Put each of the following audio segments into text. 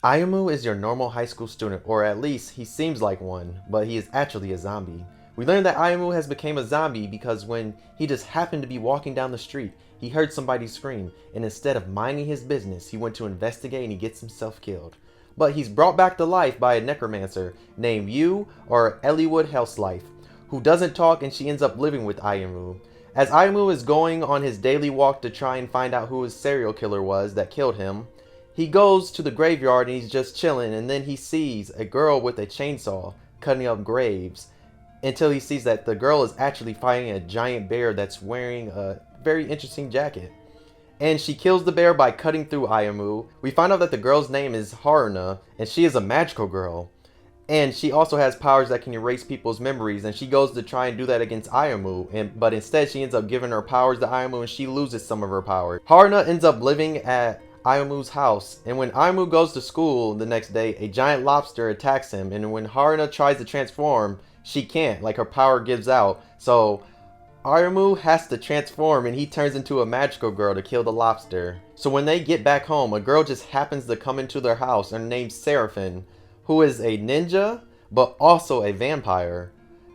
Ayumu is your normal high school student, or at least he seems like one, but he is actually a zombie. We learned that Ayumu has become a zombie because when he just happened to be walking down the street, he heard somebody scream, and instead of minding his business, he went to investigate and he gets himself killed. But he's brought back to life by a necromancer named Eucliwood Hellscythe, who doesn't talk, and she ends up living with Ayumu. As Ayumu is going on his daily walk to try and find out who his serial killer was that killed him, he goes to the graveyard and he's just chilling, and then he sees a girl with a chainsaw cutting up graves until he sees that the girl is actually fighting a giant bear that's wearing a very interesting jacket. And she kills the bear by cutting through Ayumu. We find out that the girl's name is Haruna, and she is a magical girl. And she also has powers that can erase people's memories, and she goes to try and do that against Ayumu, but instead she ends up giving her powers to Ayumu and she loses some of her powers. Haruna ends up living at Ayumu's house, and when Ayumu goes to school the next day, a giant lobster attacks him, and when Haruna tries to transform, she can't, like her power gives out. So Ayumu has to transform and he turns into a magical girl to kill the lobster. So when they get back home, a girl just happens to come into their house and named Seraphine, who is a ninja, but also a vampire.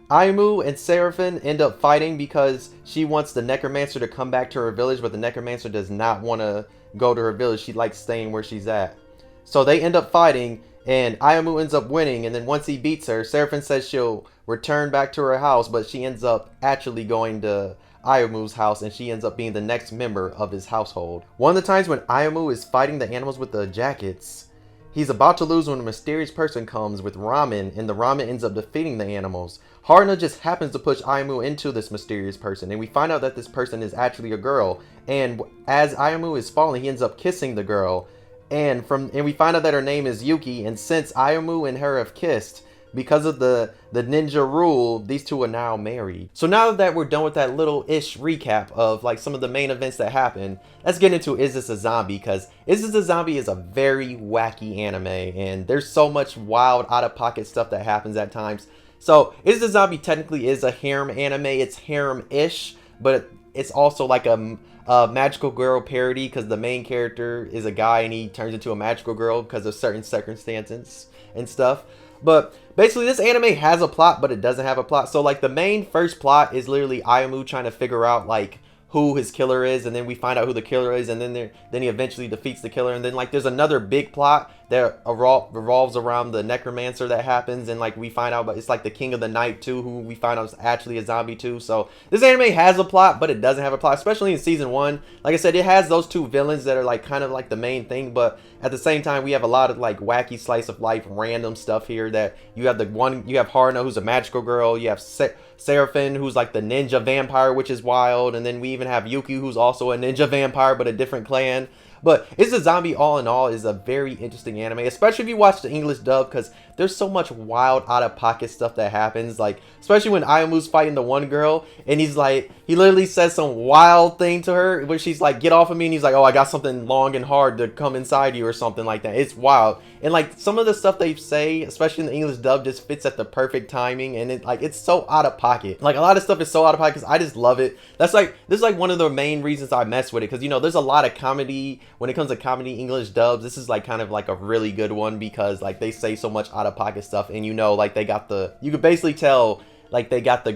Ayumu and Seraphine end up fighting because she wants the necromancer to come back to her village, but the necromancer does not want to go to her village. She likes staying where she's at. So they end up fighting, and Ayumu ends up winning, and then once he beats her, Seraphine says she'll return back to her house, but she ends up actually going to Ayumu's house, and she ends up being the next member of his household. One of the times when Ayumu is fighting the animals with the jackets, he's about to lose when a mysterious person comes with ramen, and the ramen ends up defeating the animals. Haruna just happens to push Ayumu into this mysterious person, and we find out that this person is actually a girl. And as Ayumu is falling, he ends up kissing the girl. And we find out that her name is Yuki, and since Ayumu and her have kissed, because of the ninja rule, these two are now married. So now that we're done with that little-ish recap of like some of the main events that happen, let's get into Is This a Zombie? Because Is This a Zombie is a very wacky anime, and there's so much wild, out-of-pocket stuff that happens at times. So Is This a Zombie technically is a harem anime. It's harem-ish, but it's also like a magical girl parody because the main character is a guy and he turns into a magical girl because of certain circumstances and stuff. But basically this anime has a plot, but it doesn't have a plot. So like the main first plot is literally Ayumu trying to figure out like who his killer is, and then we find out who the killer is, and then he eventually defeats the killer. And then like there's another big plot that revolves around the necromancer that happens, and like we find out, but it's like the king of the night too, who we find out is actually a zombie too. So this anime has a plot, but it doesn't have a plot, especially in season 1. Like I said, it has those two villains that are like kind of like the main thing, but at the same time we have a lot of like wacky slice of life random stuff here. That you have you have Haruna, who's a magical girl, you have Seraphine, who's like the ninja vampire, which is wild, and then we even have Yuki, who's also a ninja vampire but a different clan. But Is a Zombie, all in all, is a very interesting anime, especially if you watch the English dub, because there's so much wild, out-of-pocket stuff that happens. Like, especially when Ayumu's fighting the one girl, and he's like, he literally says some wild thing to her, where she's like, get off of me, and he's like, oh, I got something long and hard to come inside you, or something like that. It's wild. And like, some of the stuff they say, especially in the English dub, just fits at the perfect timing, and it's so out of pocket. Like, a lot of stuff is so out of pocket, because I just love it. This is like one of the main reasons I mess with it, because, you know, there's a lot of comedy. When it comes to comedy English dubs, this is like kind of like a really good one, because like they say so much out of pocket stuff, and you know, like they got you could basically tell like they got the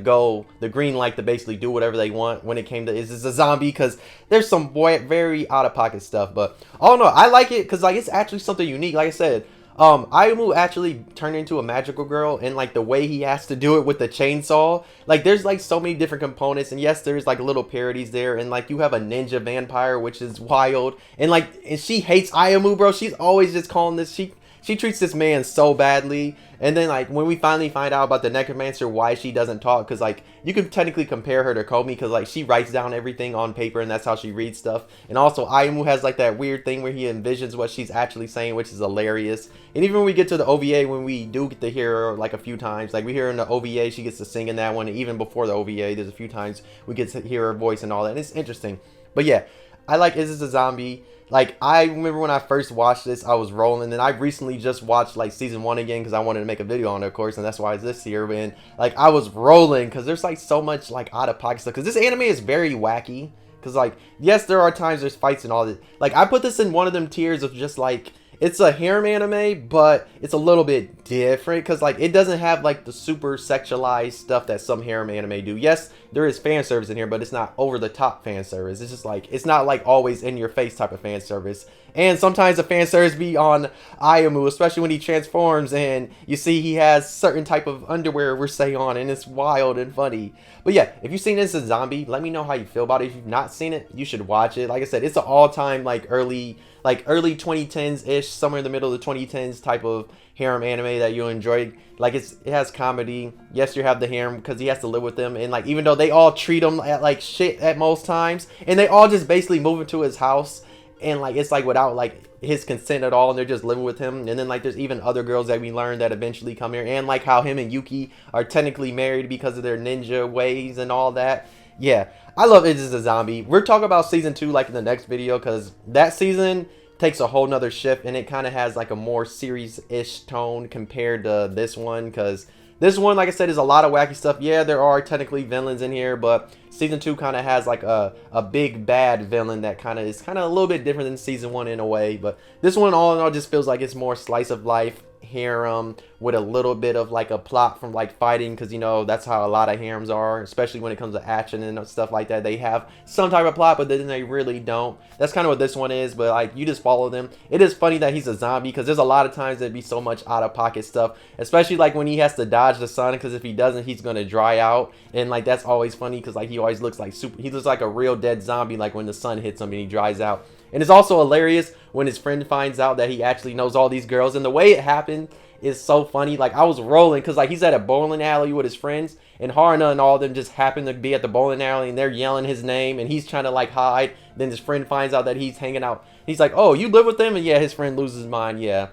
green light to basically do whatever they want when it came to Is This a Zombie, because there's some very out of pocket stuff. But all in all, I like it because like it's actually something unique. Like I said, Ayumu actually turned into a magical girl, and like the way he has to do it with the chainsaw, like there's like so many different components, and yes, there's like little parodies there, and like you have a ninja vampire, which is wild, and she hates Ayumu, bro. She's always just calling this, she treats this man so badly. And then like when we finally find out about the necromancer, why she doesn't talk, because like you can technically compare her to Komi, because like she writes down everything on paper and that's how she reads stuff. And also Ayumu has like that weird thing where he envisions what she's actually saying, which is hilarious. And even when we get to the OVA, when we do get to hear her like a few times, like we hear in the OVA, she gets to sing in that one. And even before the OVA, there's a few times we get to hear her voice and all that, and it's interesting. But yeah, I like Is This a Zombie? Like, I remember when I first watched this, I was rolling, and I recently just watched, like, season 1 again, because I wanted to make a video on it, of course, and that's why it's this year, and, like, I was rolling, because there's, like, so much, like, out-of-pocket stuff, because this anime is very wacky, because, like, yes, there are times there's fights and all that, like, I put this in one of them tiers of just, like, it's a harem anime, but it's a little bit different because like it doesn't have like the super sexualized stuff that some harem anime do. Yes, there is fan service in here, but it's not over the top fan service. It's just like it's not like always in your face type of fan service. And sometimes the fan service be on Ayumu, especially when he transforms and you see he has certain type of underwear we're say on, and it's wild and funny. But yeah, if you've seen this as a zombie, let me know how you feel about it. If you've not seen it, you should watch it. Like I said, it's an all-time like early 2010s ish, somewhere in the middle of the 2010s type of harem anime that you'll enjoy. Like it has comedy. Yes, you have the harem because he has to live with them, and like even though they all treat him like shit at most times, and they all just basically move into his house, and like it's like without like his consent at all, and they're just living with him. And then like there's even other girls that we learn that eventually come here, and like how him and Yuki are technically married because of their ninja ways and all that. Yeah, I love It Is a Zombie. We're talking about season 2 like in the next video, because that season takes a whole nother shift, and it kind of has like a more serious-ish tone compared to this one, because this one, like I said, is a lot of wacky stuff. Yeah, there are technically villains in here, but season 2 kind of has like a big bad villain that is kind of a little bit different than season 1 in a way. But this one, all in all, just feels like it's more slice of life harem with a little bit of like a plot from like fighting, because you know that's how a lot of harems are, especially when it comes to action and stuff like that. They have some type of plot, but then they really don't. That's kind of what this one is, but like you just follow them. It is funny that he's a zombie, because there's a lot of times there'd be so much out of pocket stuff, especially like when he has to dodge the sun, because if he doesn't, he's gonna dry out. And like that's always funny, because like he always looks like he looks like a real dead zombie, like when the sun hits him and he dries out. And it's also hilarious when his friend finds out that he actually knows all these girls, and the way it happened is so funny. Like I was rolling because like he's at a bowling alley with his friends, and Haruna and all of them just happen to be at the bowling alley, and they're yelling his name, and he's trying to like hide. Then his friend finds out that he's hanging out. He's like, "Oh, you live with them?" And yeah, his friend loses his mind. Yeah.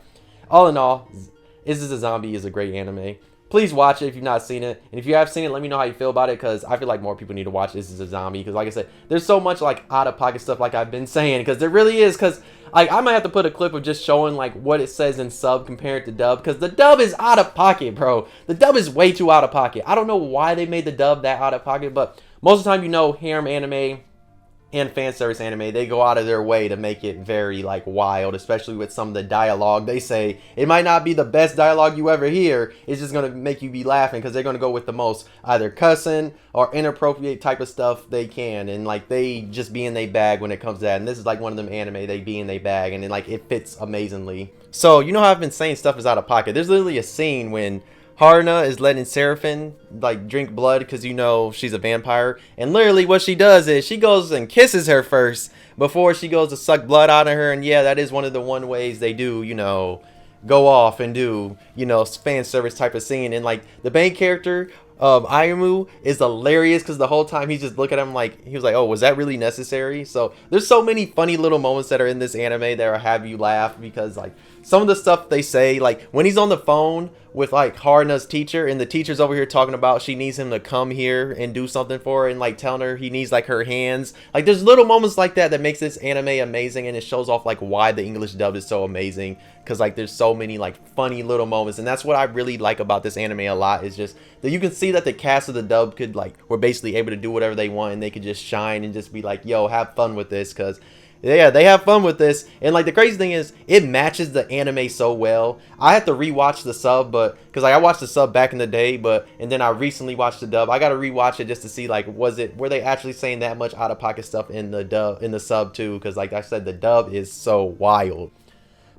All in all, Is This a Zombie is a great anime. Please watch it if you've not seen it. And if you have seen it, let me know how you feel about it, because I feel like more people need to watch This Is a Zombie. Because like I said, there's so much like out-of-pocket stuff like I've been saying. Because there really is. Because like I might have to put a clip of just showing like what it says in sub compared to dub. Because the dub is out-of-pocket, bro. The dub is way too out-of-pocket. I don't know why they made the dub that out-of-pocket. But most of the time, you know, harem anime and fan service anime, they go out of their way to make it very like wild, especially with some of the dialogue. They say it might not be the best dialogue you ever hear, it's just gonna make you be laughing, because they're gonna go with the most either cussing or inappropriate type of stuff they can, and like they just be in their bag when it comes to that. And this is like one of them anime, they be in their bag, and then like it fits amazingly. So you know how I've been saying stuff is out of pocket. There's literally a scene when Haruna is letting Seraphine like drink blood, because you know she's a vampire, and literally what she does is she goes and kisses her first before she goes to suck blood out of her. And yeah, that is one of the ways they do, you know, go off and do, you know, fan service type of scene. And like the main character Ayumu is hilarious, because the whole time he's just looking at him like, he was like, oh, was that really necessary? So there's so many funny little moments that are in this anime that will have you laugh, because like some of the stuff they say, like when he's on the phone with like Haruna's teacher, and the teacher's over here talking about she needs him to come here and do something for her, and like telling her he needs like her hands. Like there's little moments like that that makes this anime amazing, and it shows off like why the English dub is so amazing, because like there's so many like funny little moments. And that's what I really like about this anime a lot, is just that you can see that the cast of the dub could like were basically able to do whatever they want, and they could just shine and just be like, yo, have fun with this, because yeah, they have fun with this. And like the crazy thing is, it matches the anime so well. I have to rewatch the sub, but because like I watched the sub back in the day, and then I recently watched the dub. I gotta rewatch it just to see like were they actually saying that much out of pocket stuff in the sub too? Because like I said, the dub is so wild.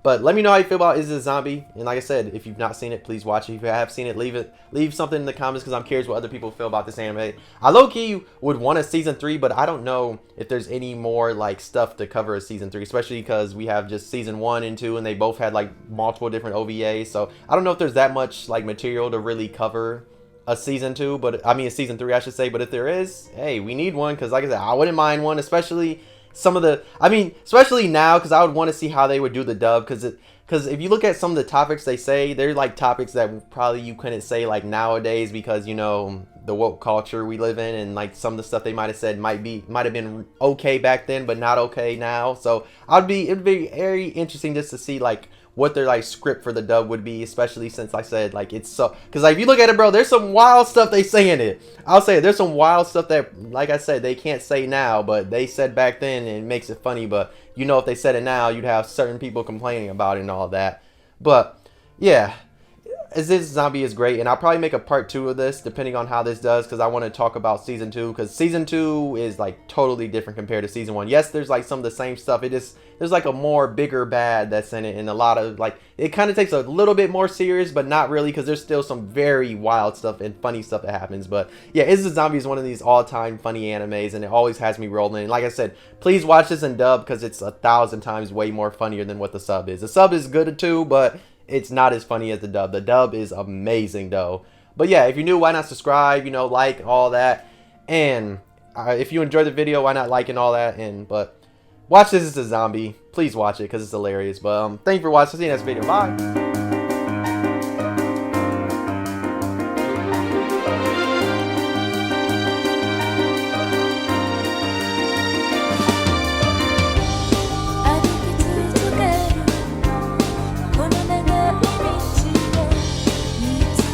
But let me know how you feel about Is This a Zombie? And like I said, if you've not seen it, please watch it. If you have seen it, leave something in the comments, because I'm curious what other people feel about this anime. I low-key would want a season 3, but I don't know if there's any more like stuff to cover a season 3, especially because we have just season 1 and 2, and they both had like multiple different OVAs. So I don't know if there's that much like material to really cover a season 2, but I mean a season 3 I should say. But if there is, hey, we need one, because like I said, I wouldn't mind one, especially especially now, because I would want to see how they would do the dub, because if you look at some of the topics they say, they're like topics that probably you couldn't say like nowadays, because you know the woke culture we live in, and like some of the stuff they might have said might have been okay back then but not okay now. So it'd be very interesting just to see like what their like script for the dub would be, especially since I said like it's so, because like if you look at it, bro, there's some wild stuff they say in it. I'll say it, there's some wild stuff that, like I said, they can't say now, but they said back then, and it makes it funny. But you know, if they said it now, you'd have certain people complaining about it and all that. But yeah, this zombie is great, and I'll probably make a part 2 of this depending on how this does, because I want to talk about season 2, because season 2 is like totally different compared to season 1. Yes, there's like some of the same stuff. There's like a more bigger bad that's in it, and a lot of like it kind of takes a little bit more serious, but not really, because there's still some very wild stuff and funny stuff that happens. But yeah, Is the Zombie is one of these all-time funny animes, and it always has me rolling. And like I said, please watch this in dub, because it's 1,000 times way more funnier than what the sub is. The sub is good too, but it's not as funny as the dub. The dub is amazing though. But yeah, if you're new, why not subscribe, you know, like, all that. And if you enjoyed the video, why not like and all that. And but watch This Is a Zombie. Please watch it because it's hilarious. But thank you for watching. See you next video. Bye.